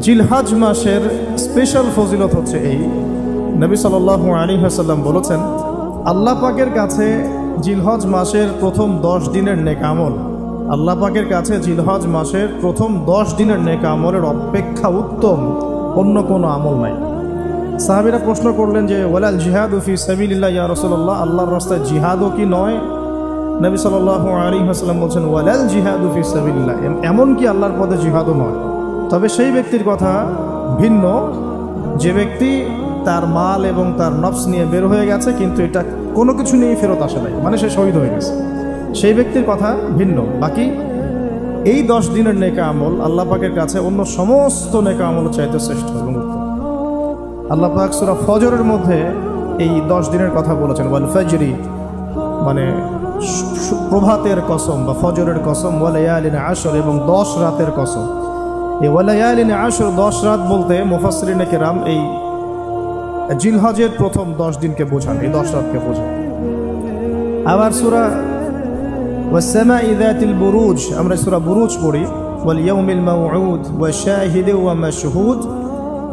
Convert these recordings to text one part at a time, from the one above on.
জিলহজ মাসের স্পেশাল ফজিলত হচ্ছে এই, নবী সাল্লাল্লাহু আলাইহি ওয়াসাল্লাম বলেছেন, আল্লাহ পাকের কাছে জিলহজ মাসের প্রথম 10 দিনের নেক আমল, আল্লাহ পাকের কাছে জিলহজ মাসের প্রথম 10 দিনের নেক আমলের অপেক্ষা উত্তম অন্য কোনো আমল নাই। সাহাবীরা প্রশ্ন করলেন যে ওয়ালাল জিহাদু ফি সাবিলিল্লাহ ইয়া রাসূলুল্লাহ, আল্লাহর রাস্তায় জিহাদও কি নয়? নবী সাল্লাল্লাহু আলাইহি ওয়াসাল্লাম বলছেন ওয়ালাল জিহাদু ফি সাবিলিল্লাহ, এমন কি আল্লাহর পথে জিহাদও নয়। তবে সেই ব্যক্তির কথা ভিন্ন যে ব্যক্তি তার মাল এবং তার নফস নিয়ে বের হয়ে গেছে কিন্তু এটা কোনো কিছু নিয়ে ফেরত আসে নাই, মানে সে শহীদ হয়ে গেছে, সেই ব্যক্তির কথা ভিন্ন। বাকি এই 10 দিনের নেকা আমল আল্লাহ পাকের কাছে অন্য সমস্ত নেকা আমল চাইতে শ্রেষ্ঠ এবং উত্তম। আল্লাহ পাক সূরা ফজরের মধ্যে এই 10 দিনের কথা বলেছেন, ওয়াল ফজরি মানে প্রভাতের কসম বা ফজরের কসম, ওয়া লায়ালিন আশর এবং 10 রাতের কসম। এই ওয়া লায়ালিন আশর 10 রাত বলতে মুফাসসিরিনে কেরাম এই জিলহজের প্রথম 10 দিনকে বোঝান, এই 10 রাতকে বোঝান। আবার সূরা ওয়াস সামাই যাতিল বুরুজ, আমরা সূরা বুরুজ পড়ি, ওয়াল ইয়াউমিল মাউউদ ওয়া শাহিদি ওয়া মাশহুদ,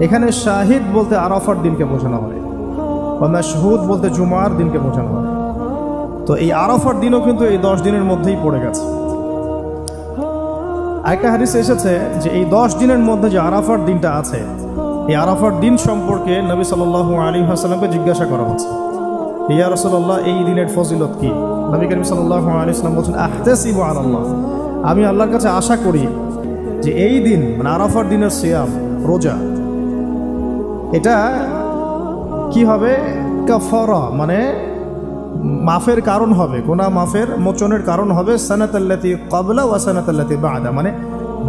এখানে শাহিদ বলতে আরাফার দিনকে বোঝানো হয়, ওয়া মাশহুদ বলতে জুমার দিনকে বোঝানো হয়। তো এই আরাফার দিনও কিন্তু এই 10 দিনের মধ্যেই পড়ে গেছে। আরেকটা হাদিসে এসেছে যে এই 10 দিনের মধ্যে যে আরাফার দিনটা আছে, এই আরাফার দিন সম্পর্কে নবী সাল্লাল্লাহু আলাইহি ওয়াসাল্লামকে জিজ্ঞাসা করা হচ্ছে, ইয়া রাসূলুল্লাহ এই দিনের ফজিলত কি? নবী করিম সাল্লাল্লাহু আলাইহি ওয়াসাল্লাম বলেন আহতাসিবু আলাল্লাহ, আমি আল্লাহর কাছে আশা করি যে এই দিন মানে আরাফার দিনের সিয়াম রোজা এটা কি হবে, কাফারা মানে মাফের কারণ হবে, গুনাহ মাফের মোচনের কারণ হবে, সানাতাল্লাতি ক্বাবলা ওয়া সানাতাল্লাতি বা'দা, মানে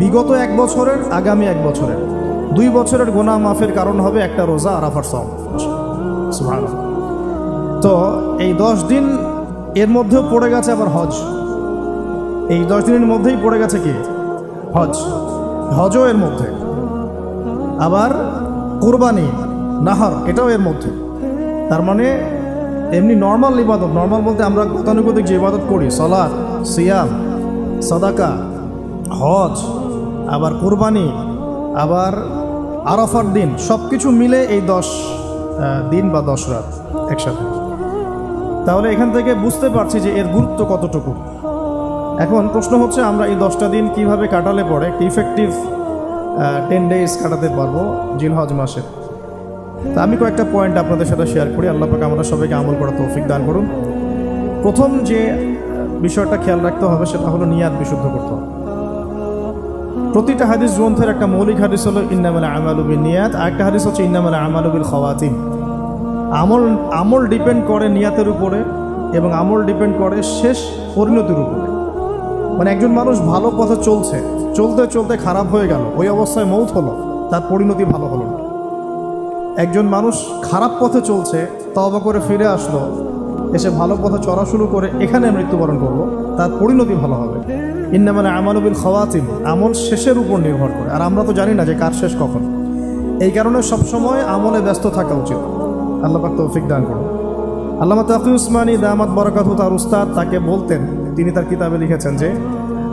বিগত 1 বছরের আগামী 1 বছরের 2 বছরের গুনাহ মাফের কারণ হবে একটা রোজা আরাফার সওম। সুবহানাল্লাহ। তো এই 10 দিন এর মধ্যেও পড়ে গেছে আবার হজ, এই 10 দিনের মধ্যেই পড়ে গেছে কি হজ, হজও এর মধ্যে, আবার কুরবানি নাহার এটাও এর মধ্যে। তার মানে এমনি নর্মাল ইবাদত, নর্মাল বলতে আমরা গতানুগতিক যে ইবাদত করি, সালাত, সিয়াম, সাদাকা, হজ, আবার কুরবানি, আবার আরাফার দিন, সব কিছু মিলে এই 10 দিন বা 10 রাত একসাথে। তাহলে এখান থেকে বুঝতে পারছি যে এর গুরুত্ব কতটুকু। এখন প্রশ্ন হচ্ছে আমরা এই 10টা দিন কিভাবে কাটালে পরে একটি ইফেক্টিভ 10 ডেজ কাটাতে পারবো জিলহজ মাসে। তা আমি কয়েকটা পয়েন্ট আপনাদের সাথে শেয়ার করি, আল্লাহ পাক আমরা সবাইকে আমল করার তৌফিক দান করুন। প্রথম যে বিষয়টা খেয়াল রাখতে হবে সেটা হলো নিয়াত বিশুদ্ধ করতে হবে। প্রতিটা হাদিস গ্রন্থের একটা মৌলিক হাদিস হলো ইন্নামাল আমালু বিন্নিয়াত, আরেকটা হাদিস হচ্ছে ইন্নামাল আমালু বিল খাওয়াতিম। আমল ডিপেন্ড করে নিয়াতের উপরে এবং আমল ডিপেন্ড করে শেষ পরিণতির উপরে। মানে একজন মানুষ ভালো পথে চলছে, চলতে চলতে খারাপ হয়ে গেল, ওই অবস্থায় মৌত হলো, তার পরিণতি ভালো হলো না। একজন মানুষ খারাপ পথে চলছে, তওবা করে ফিরে আসলো, এসে ভালো পথে চলা শুরু করে এখানে মৃত্যুবরণ করলো, তার পরিণতি ভালো হবে। ইন্নামাল আমালু বিল খাওয়াতিম, আমল শেষের উপর নির্ভর করে, আর আমরা তো জানি না যে কার শেষ কখন। এই কারণে সবসময় আমলে ব্যস্ত থাকা উচিত। আল্লাহ পাক তৌফিক দান করুন। আল্লামা তাকি উসমানী দামাত বরকাতহু তার উস্তাদ তাকে বলতেন, তিনি তার কিতাবে লিখেছেন যে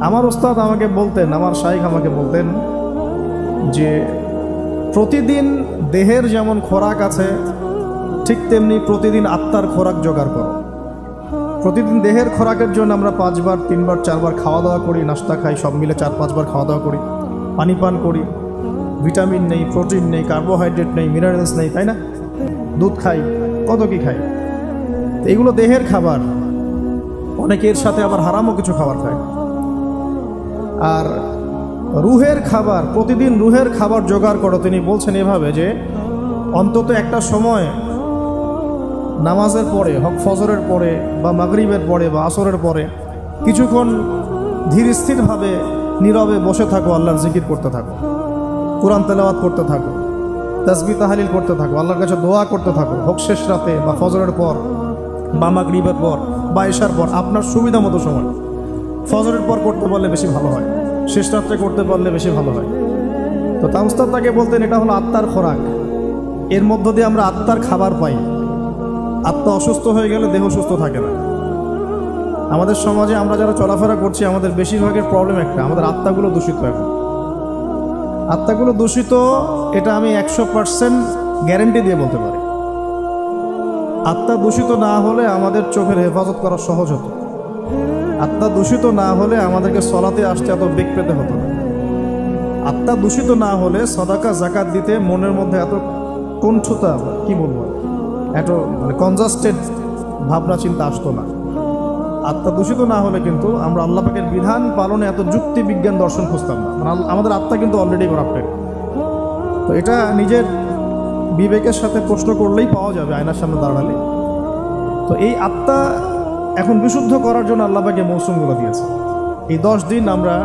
আমার উস্তাদ আমাকে বলতেন, আমার শাইখ আমাকে বলতেন যে প্রতিদিন দেহের যেমন খোরাক আছে ঠিক তেমনি প্রতিদিন আত্মার খোরাক জোগাড় করো। প্রতিদিন দেহের খোরাকের জন্য আমরা 5 বার 3 বার 4 বার খাওয়া দাওয়া করি, নাস্তা খাই, সব মিলে 4-5 বার খাওয়া দাওয়া করি, পানি পান করি, ভিটামিন নেই, প্রোটিন নেই, কার্বোহাইড্রেট নেই, মিনারেলস নেই, তাই না? দুধ খাই, কত কি খাই, এগুলো দেহের খাবার। অনেকে এর সাথে আবার হারামও কিছু খাবার খায়। আর রুহের খাবার, প্রতিদিন রুহের খাবার জোগাড় করো। তিনি বলছেন এভাবে যে অন্তত একটা সময় নামাজের পরে, হক ফজরের পরে বা মাগরিবের পরে বা আসরের পরে কিছুক্ষণ ধীর স্থিরভাবে নীরবে বসে থাকো, আল্লাহর জিকির করতে থাকো, কোরআন তেলাওয়াত করতে থাকো, তাসবিহ তাহলিল করতে থাকো, আল্লাহর কাছে দোয়া করতে থাকো, হোক শেষ রাতে বা ফজরের পর বা মাগরিবের পর বা ইশার পর, আপনার সুবিধা মতো সময়। ফজরের পর করতে পারলে বেশি ভালো হয়, শেষ রাত্রে করতে পারলে বেশি ভালো হয়। তো তা উস্তাদ তাকে বলতেন এটা হলো আত্মার খোরাক, এর মধ্য দিয়ে আমরা আত্মার খাবার পাই। আত্মা অসুস্থ হয়ে গেলে দেহ সুস্থ থাকে না। আমাদের সমাজে আমরা যারা চলাফেরা করছি আমাদের বেশিরভাগের প্রবলেম একটা, আমাদের আত্মাগুলো দূষিত। এখন আত্মাগুলো দূষিত, এটা আমি 100% গ্যারেন্টি দিয়ে বলতে পারি। আত্মা দূষিত না হলে আমাদের চোখের হেফাজত করা সহজ হতো। আত্মা দূষিত না হলে আমাদেরকে সলাতে আসতে এত বেগ পেতে হতো না। আত্মা দূষিত না হলে সাদাকা জাকাত দিতে মনের মধ্যে এত কণ্ঠতা, কি বলবো, এত কনজাস্টেড ভাবনা চিন্তা আসতো না। আত্মা দূষিত না হলে কিন্তু আমরা আল্লাহ পাকের বিধান পালনে এত যুক্তি বিজ্ঞান দর্শন খুঁজতাম না। আমাদের আত্মা কিন্তু অলরেডি করাপ্টেড। তো এটা নিজের বিবেকের সাথে প্রশ্ন করলেই পাওয়া যাবে আয়নার সামনে দাঁড়ালে। তো এই আত্মা এখন বিশুদ্ধ করার জন্য আল্লাহ পাকে মৌসুমগুলো দিয়েছে। এই 10 দিন আমরা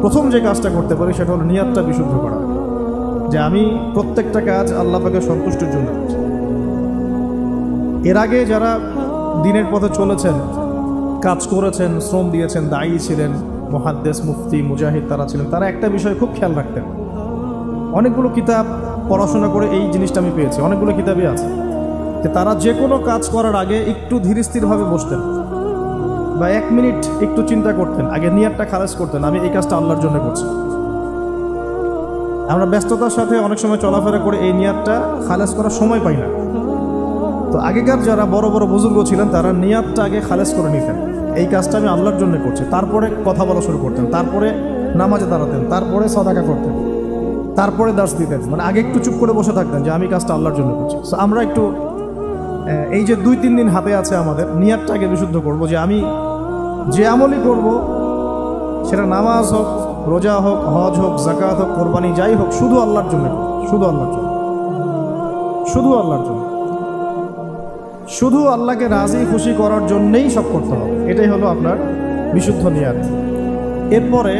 প্রথম যে কাজটা করতে পারি সেটা হলো নিয়তটা বিশুদ্ধ করা, যে আমি প্রত্যেকটা কাজ আল্লাহ পাকের সন্তুষ্টির জন্য করছি। এর আগে যারা দিনের পথে চলেছেন, কাজ করেছেন, শ্রম দিয়েছেন, দায়ী ছিলেন, মুহাদ্দিস, মুফতি, মুজাহিদ তারা ছিলেন, তারা একটা বিষয় খুব খেয়াল রাখতেন। অনেকগুলো কিতাব পড়াশোনা করে এই জিনিসটা আমি পেয়েছি, অনেকগুলো কিতাবই আছে, যে তারা যে কোনো কাজ করার আগে একটু ধীর স্থিরভাবে বসতেন বা 1 মিনিট একটু চিন্তা করতেন, আগে নিয়তটা খালেস করতেন, আমি এই কাজটা আল্লাহর জন্য করছি। আমরা ব্যস্ততার সাথে অনেক সময় চলাফেরা করে এই নিয়তটা খালেস করার সময় পাই না। তো আগেকার যারা বড় বড় বুজুর্গ ছিলেন তারা নিয়তটা আগে খালেস করে নিতেন, এই কাজটা আমি আল্লাহর জন্য করছি। তারপরে কথা বলা শুরু করতেন, তারপরে নামাজে দাঁড়াতেন, তারপরে সাদাকা করতেন, তারপরে দার্স দিতেন। মানে আগে একটু চুপ করে বসে থাকতেন যে আমি কাজটা আল্লাহর জন্য করছি। সো আমরা একটু এই যে 2-3 দিন হাতে আছে আমাদের, নিয়তটা আগে বিশুদ্ধ করব, যে আমি যে আমলই করব সেটা নামাজ হোক, রোজা হোক, হজ হোক, যাকাত হোক, কোরবানি যাই হোক, শুধু আল্লাহর জন্য, শুধু আল্লাহর জন্য, শুধু আল্লাহর জন্য, শুধু আল্লাহকে রাজি খুশি করার জন্যেই সব করতে হবে। এটাই হলো আপনার বিশুদ্ধ নিয়ত। এরপরে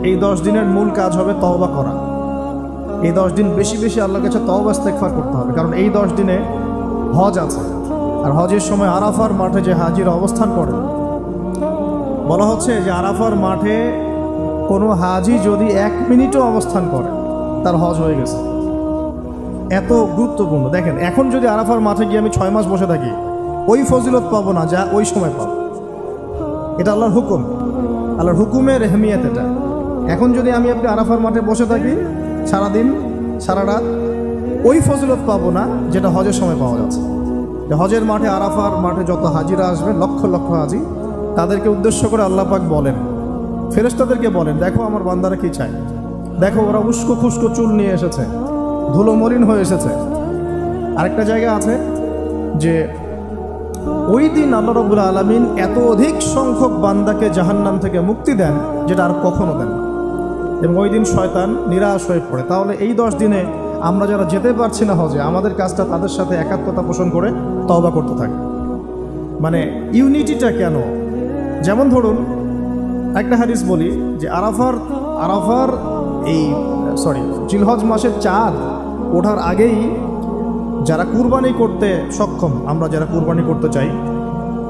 এই 10 দিনের মূল কাজ হবে তওবা করা। এই 10 দিন বেশি বেশি আল্লাহর কাছে তওবা ইস্তেগফার করতে হবে, কারণ এই 10 দিনে হজ আছে। আর হজের সময় আরাফার মাঠে যে হাজিরা অবস্থান করে, বলা হচ্ছে যে আরাফার মাঠে কোনো হাজি যদি 1 মিনিটও অবস্থান করে তার হজ হয়ে গেছে। এত গুরুত্বপূর্ণ। দেখেন, এখন যদি আরাফার মাঠে গিয়ে আমি 6 মাস বসে থাকি, ওই ফজিলত পাবো না যা ওই সময় পাবো। এটা আল্লাহর হুকুম, আল্লাহর হুকুমের এহমিয়ত এটা। এখন যদি আমি আপনি আরাফার মাঠে বসে থাকি সারাদিন সারা রাত, ওই ফজিলত পাবো না যেটা হজের সময় পাওয়া যাচ্ছে। হজের মাঠে, আরাফার মাঠে যত হাজিরা আসবে, লক্ষ লক্ষ হাজি, তাদেরকে উদ্দেশ্য করে আল্লাহ পাক বলেন, ফেরেশতাদেরকে বলেন, দেখো আমার বান্দারা কি চায়, দেখো ওরা উস্কো খুস্কো চুল নিয়ে এসেছে, ধুলো মলিন হয়ে এসেছে। আরেকটা জায়গা আছে যে ওই দিন আল্লাহ রাব্বুল আলামিন এত অধিক সংখ্যক বান্দাকে জাহান্নাম থেকে মুক্তি দেন যেটা আর কখনো দেন না, এবং ওই দিন শয়তান নিরাশ হয়ে পড়ে। তাহলে এই 10 দিনে আমরা যারা যেতে পারছি না হজে, আমাদের কাজটা তাদের সাথে একাত্মতা পোষণ করে তওবা করতে থাকি। মানে ইউনিটিটা কেন? যেমন ধরুন একটা হাদিস বলি যে আরাফার এই জিলহজ মাসের চাঁদ ওঠার আগেই যারা কুরবানি করতে সক্ষম, আমরা যারা কুরবানি করতে চাই,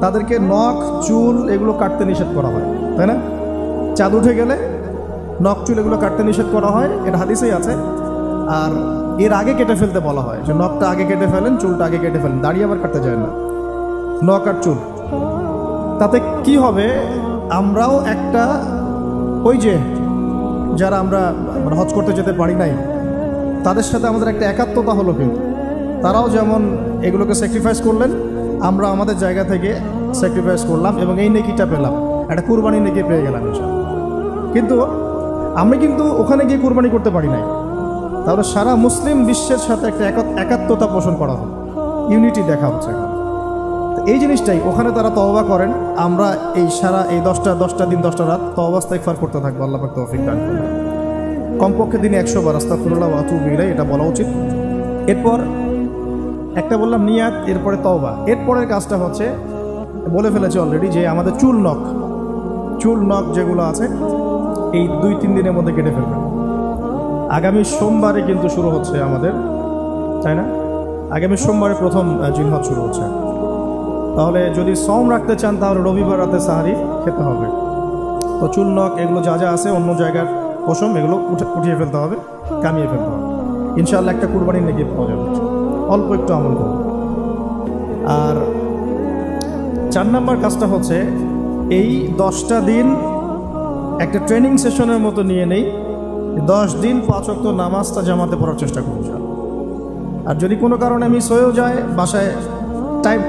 তাদেরকে নখ, চুল এগুলো কাটতে নিষেধ করা হয়, তাই না? চাঁদ উঠে গেলে নখ, চুল এগুলো কাটতে নিষেধ করা হয়, এটা হাদিসেই আছে। আর এর আগে কেটে ফেলতে বলা হয়, যে নখটা আগে কেটে ফেলেন, চুলটা আগে কেটে ফেলেন, দাড়ি আবার কাটতে যায় না, নখ আর চুল। তাতে কি হবে, আমরাও একটা, ওই যে যারা আমরা হজ করতে যেতে পারি নাই তাদের সাথে আমাদের একটা একাত্মতা হলো, কিন্তু তারাও যেমন এগুলোকে স্যাক্রিফাইস করলেন, আমরা আমাদের জায়গা থেকে স্যাক্রিফাইস করলাম এবং এই নেকিটা পেলাম, একটা কুরবানি নেকি পেয়ে গেলাম। কিন্তু আমি কিন্তু ওখানে গিয়ে কুরবানি করতে পারি নাই, তাহলে সারা মুসলিম বিশ্বের সাথে একটা একাত্মতা পোষণ করা হবে, ইউনিটি দেখা হচ্ছে। এই জিনিসটাই ওখানে তারা তওবা করেন, আমরা এই সারা এই 10টা দিন 10টা রাত তওবা ইস্তেগফার করতে থাকবো। আল্লাহ পাক তৌফিক দান করুন। কমপক্ষে দিনে 100 বার আস্তাগফিরুল্লাহ ওয়া আতুবু ইলাইহি, এটা বলা উচিত। এরপর একটা বললাম নিয়াত, এরপরে তওবা। এরপরের কাজটা হচ্ছে, বলে ফেলেছি অলরেডি, যে আমাদের চুল নখ যেগুলো আছে এই 2-3 দিনের মধ্যে কেটে ফেলবেন। আগামী সোমবারে কিন্তু শুরু হচ্ছে আমাদের, তাই না? আগামী সোমবারে প্রথম জিলহজ শুরু হচ্ছে। তাহলে যদি সওম রাখতে চান তাহলে রবিবার রাতে সাহারি খেতে হবে। তো চুল নখ এগুলো যা যা আছে অন্য জায়গার পশম, এগুলো উঠিয়ে ফেলতে হবে, কামিয়ে ফেলতে হবে। ইনশাআল্লাহ একটা কুরবানি নেকি পাওয়া যাবে, অল্প একটু আমল করুন। আর 4 নম্বর কাজটা হচ্ছে, এই 10টা দিন একটা ট্রেনিং সেশনের মতো নিয়ে নেই, 10 দিন 5 ওয়াক্ত নামাজটা জামাতে পড়ার চেষ্টা করুন। আর যদি কোনো কারণে মিস হয়েও যায়, বাসায় টাইম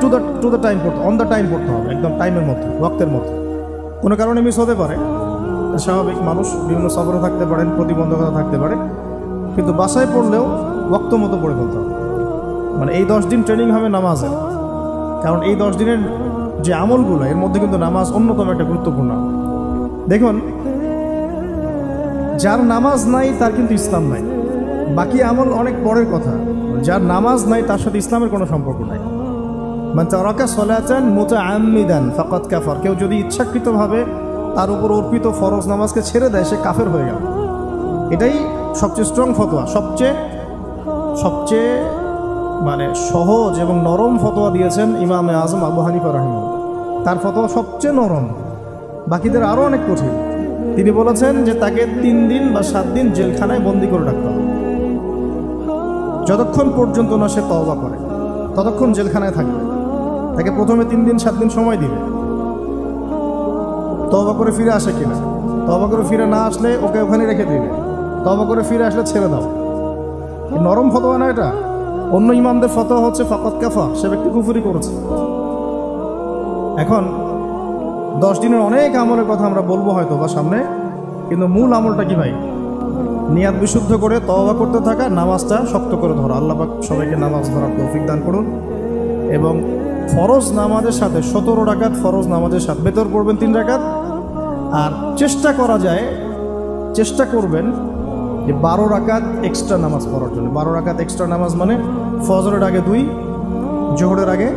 টু দ্য টাইম পড়তে, অন দ্য টাইম পড়তে হবে, একদম টাইমের মধ্যে, ওয়াক্তের মধ্যে। কোনো কারণে মিস হতে পারে, স্বাভাবিক, মানুষ বিভিন্ন সফরে থাকতে পারেন, প্রতিবন্ধকতা থাকতে পারে, কিন্তু বাসায় পড়লেও ওয়াক্ত মতো পড়ে ফেলতে হবে। মানে এই 10 দিন ট্রেনিং হবে নামাজের, কারণ এই 10 দিনের যে আমলগুলো, এর মধ্যে কিন্তু নামাজ অন্যতম একটা গুরুত্বপূর্ণ। দেখুন, যার নামাজ নাই তার কিন্তু ইসলাম নাই। বাকি আমল অনেক পরের কথা, যার নামাজ নাই তার সাথে ইসলামের কোনো সম্পর্ক নাই। মান তারাকা সালাতান মুতাআম্মিদান ফাকাদ কাফার। কেউ যদি ইচ্ছাকৃতভাবে তার উপর অর্পিত ফরজ নামাজকে ছেড়ে দেয়, সে কাফের হয়ে গেল। এটাই সবচেয়ে স্ট্রং ফতোয়া, সবচেয়ে মানে সহজ এবং নরম ফতোয়া দিয়েছেন ইমামে আজম আবু হানিফা রাহিমাহুল্লাহ। তার ফতোয়া সবচেয়ে নরম, বাকিদের আরও অনেক কঠিন। তিনি বলেছেন যে তাকে 3 দিন বা 7 দিন জেলখানায় বন্দি করে রাখতে হবে। যতক্ষণ পর্যন্ত না সে তওবা করে ততক্ষণ জেলখানায় থাকবে। তাকে প্রথমে 3 দিন 7 দিন সময় দিবে, তওবা করে ফিরে আসে কিনা। তওবা করে ফিরে না আসলে ওকে ওখানে রেখে দিবে, তওবা করে ফিরে আসলে ছেড়ে দাও। নরম ফতোয়া না এটা। অন্য ইমামদের ফতোয়া হচ্ছে ফাকাদ কাফা, সে ব্যক্তি কুফরি করেছে। এখন 10 দিনের অনেক আমলের কথা আমরা বলবো হয়তো বা সামনে, কিন্তু মূল আমলটা কি ভাই? নিয়াত বিশুদ্ধ করে তওবা করতে থাকা, নামাজটা শক্ত করে ধরা। আল্লাহ পাক সবাইকে নামাজ ধরার তৌফিক দান করুন। এবং ফরজ নামাজের সাথে 17 রাকাত ফরজ নামাজের সাথে বেতর পড়বেন 3 রাকাত। আর চেষ্টা করবেন যে 12 রাকাত এক্সট্রা নামাজ পড়ার জন্য। 12 রাকাত এক্সট্রা নামাজ মানে ফজরের আগে 2, জোহরের আগে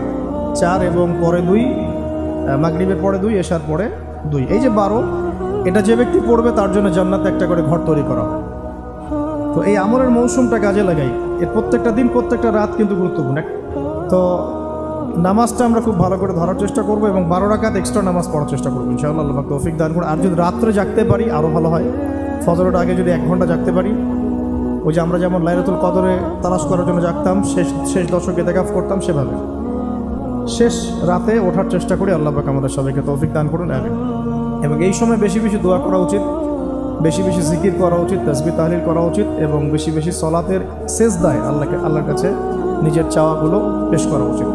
4 এবং পরে 2, মাগরিবের পরে 2, এশার পরে 2। এই যে 12, এটা যে ব্যক্তি পড়বে তার জন্য জান্নাতে একটা করে ঘর তৈরি করা হয়। তো এই আমলের মৌসুমটা কাজে লাগাই। এর প্রত্যেকটা দিন, প্রত্যেকটা রাত কিন্তু গুরুত্বপূর্ণ। তো নামাজটা আমরা খুব ভালো করে ধরার চেষ্টা করব এবং 12 রাকাত এক্সট্রা নামাজ পড়ার চেষ্টা করবো ইনশাআল্লাহ। আল্লাহ পাক তৌফিক দান করুন। আর যদি রাত্রে জাগতে পারি আরও ভালো হয়। ফজরের আগে যদি 1 ঘন্টা জাগতে পারি, ওই যে আমরা যেমন লাইলাতুল কদরে তালাশ করার জন্য জাগতাম, শেষ দশকে ইতিকাফ করতাম, সেভাবে শেষ রাতে ওঠার চেষ্টা করি। আল্লাহ পাক আমাদের সবাইকে তৌফিক দান করুন, আমিন। এবং এই সময় বেশি বেশি দোয়া করা উচিত, বেশি বেশি জিকির করা উচিত, তাসবিহ তাহলিল করা উচিত এবং বেশি বেশি সলাতের সেজদায় আল্লাহর কাছে নিজের চাওয়াগুলো পেশ করা উচিত।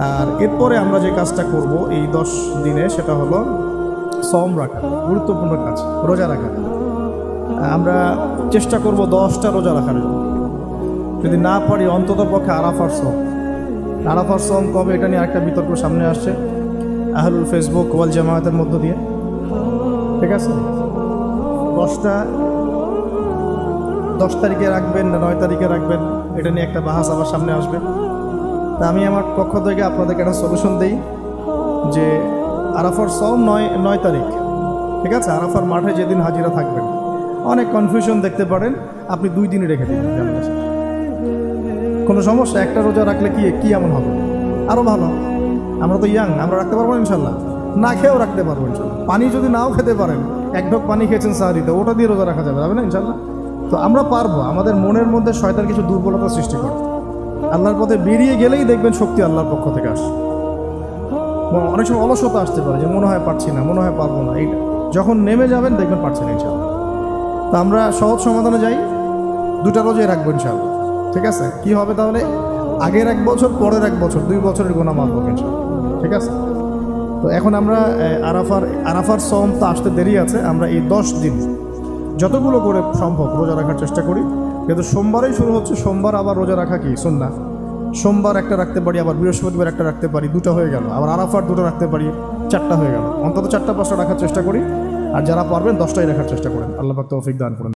আর এরপরে আমরা যে কাজটা করব এই 10 দিনে, সেটা হলো সওম রাখা। গুরুত্বপূর্ণ কাজ, রোজা রাখা। আমরা চেষ্টা করব 10টা রোজা রাখার জন্য। যদি না পারি অন্তত পক্ষে আরাফার সওম কবে, এটা নিয়ে আরেকটা বিতর্ক সামনে আসছে আহলুল ফেসবুক ওয়াল জামায়াতের মধ্য দিয়ে। ঠিক আছে, 10 তারিখে রাখবেন না 9 তারিখে রাখবেন, এটা নিয়ে একটা বাহাস আবার সামনে আসবে। তা আমি আমার পক্ষ থেকে আপনাদেরকে একটা সলিউশন দিই যে আরাফার সওম 9 তারিখ। ঠিক আছে, আরাফার মাঠে যেদিন হাজিরা থাকবেন। অনেক কনফিউশন দেখতে পারেন, আপনি 2 দিনই রেখে দিন, কোনো সমস্যা। একটা রোজা রাখলে কি এমন হবে? আরও ভালো। আমরা তো ইয়াং, আমরা রাখতে পারবো ইনশাল্লাহ। না খেয়েও রাখতে পারবো ইনশাল্লাহ। পানি যদি নাও খেতে পারেন, 1 ঢোক পানি খেয়েছেন সাহারিতে, ওটা দিয়ে রোজা রাখা যাবে না ইনশাল্লাহ। তো আমরা পারবো। আমাদের মনের মধ্যে শয়তান কিছু দুর্বলতা সৃষ্টি করে। আল্লাহর পথে বেরিয়ে গেলেই দেখবেন শক্তি আল্লাহর পক্ষ থেকে আসে। অনেক সময় অলসতা আসতে পারে যে মনে হয় পারছি না, মনে হয় পারবো না। এইটা যখন নেমে যাবেন দেখবেন পারছেন ইনশাল্লাহ। তো আমরা সহজ সমাধানে যাই, 2টা রোজাই রাখবো ইনশাল্লাহ। ঠিক আছে, কি হবে তাহলে? আগের 1 বছর, পরের 1 বছর, 2 বছরের গুনাহ মাফ হবে ইনশাল্লাহ। ঠিক আছে, তো এখন আমরা আরাফার সওম তো আসতে দেরি আছে। আমরা এই 10 দিন যতগুলো করে সম্ভব রোজা রাখার চেষ্টা করি। কিন্তু সোমবারেই শুরু হচ্ছে, সোমবার আবার রোজা রাখা কি সুন্নাহ। সোমবার একটা রাখতে পারি, আবার বৃহস্পতিবার একটা রাখতে পারি, 2টা হয়ে গেল। আবার আরাফার 2টা রাখতে পারি, 4টা হয়ে গেল। অন্তত 4টা 5টা রাখার চেষ্টা করি। আর যারা পারবেন 10টাই রাখার চেষ্টা করেন। আল্লাহ পাক তৌফিক দান করেন।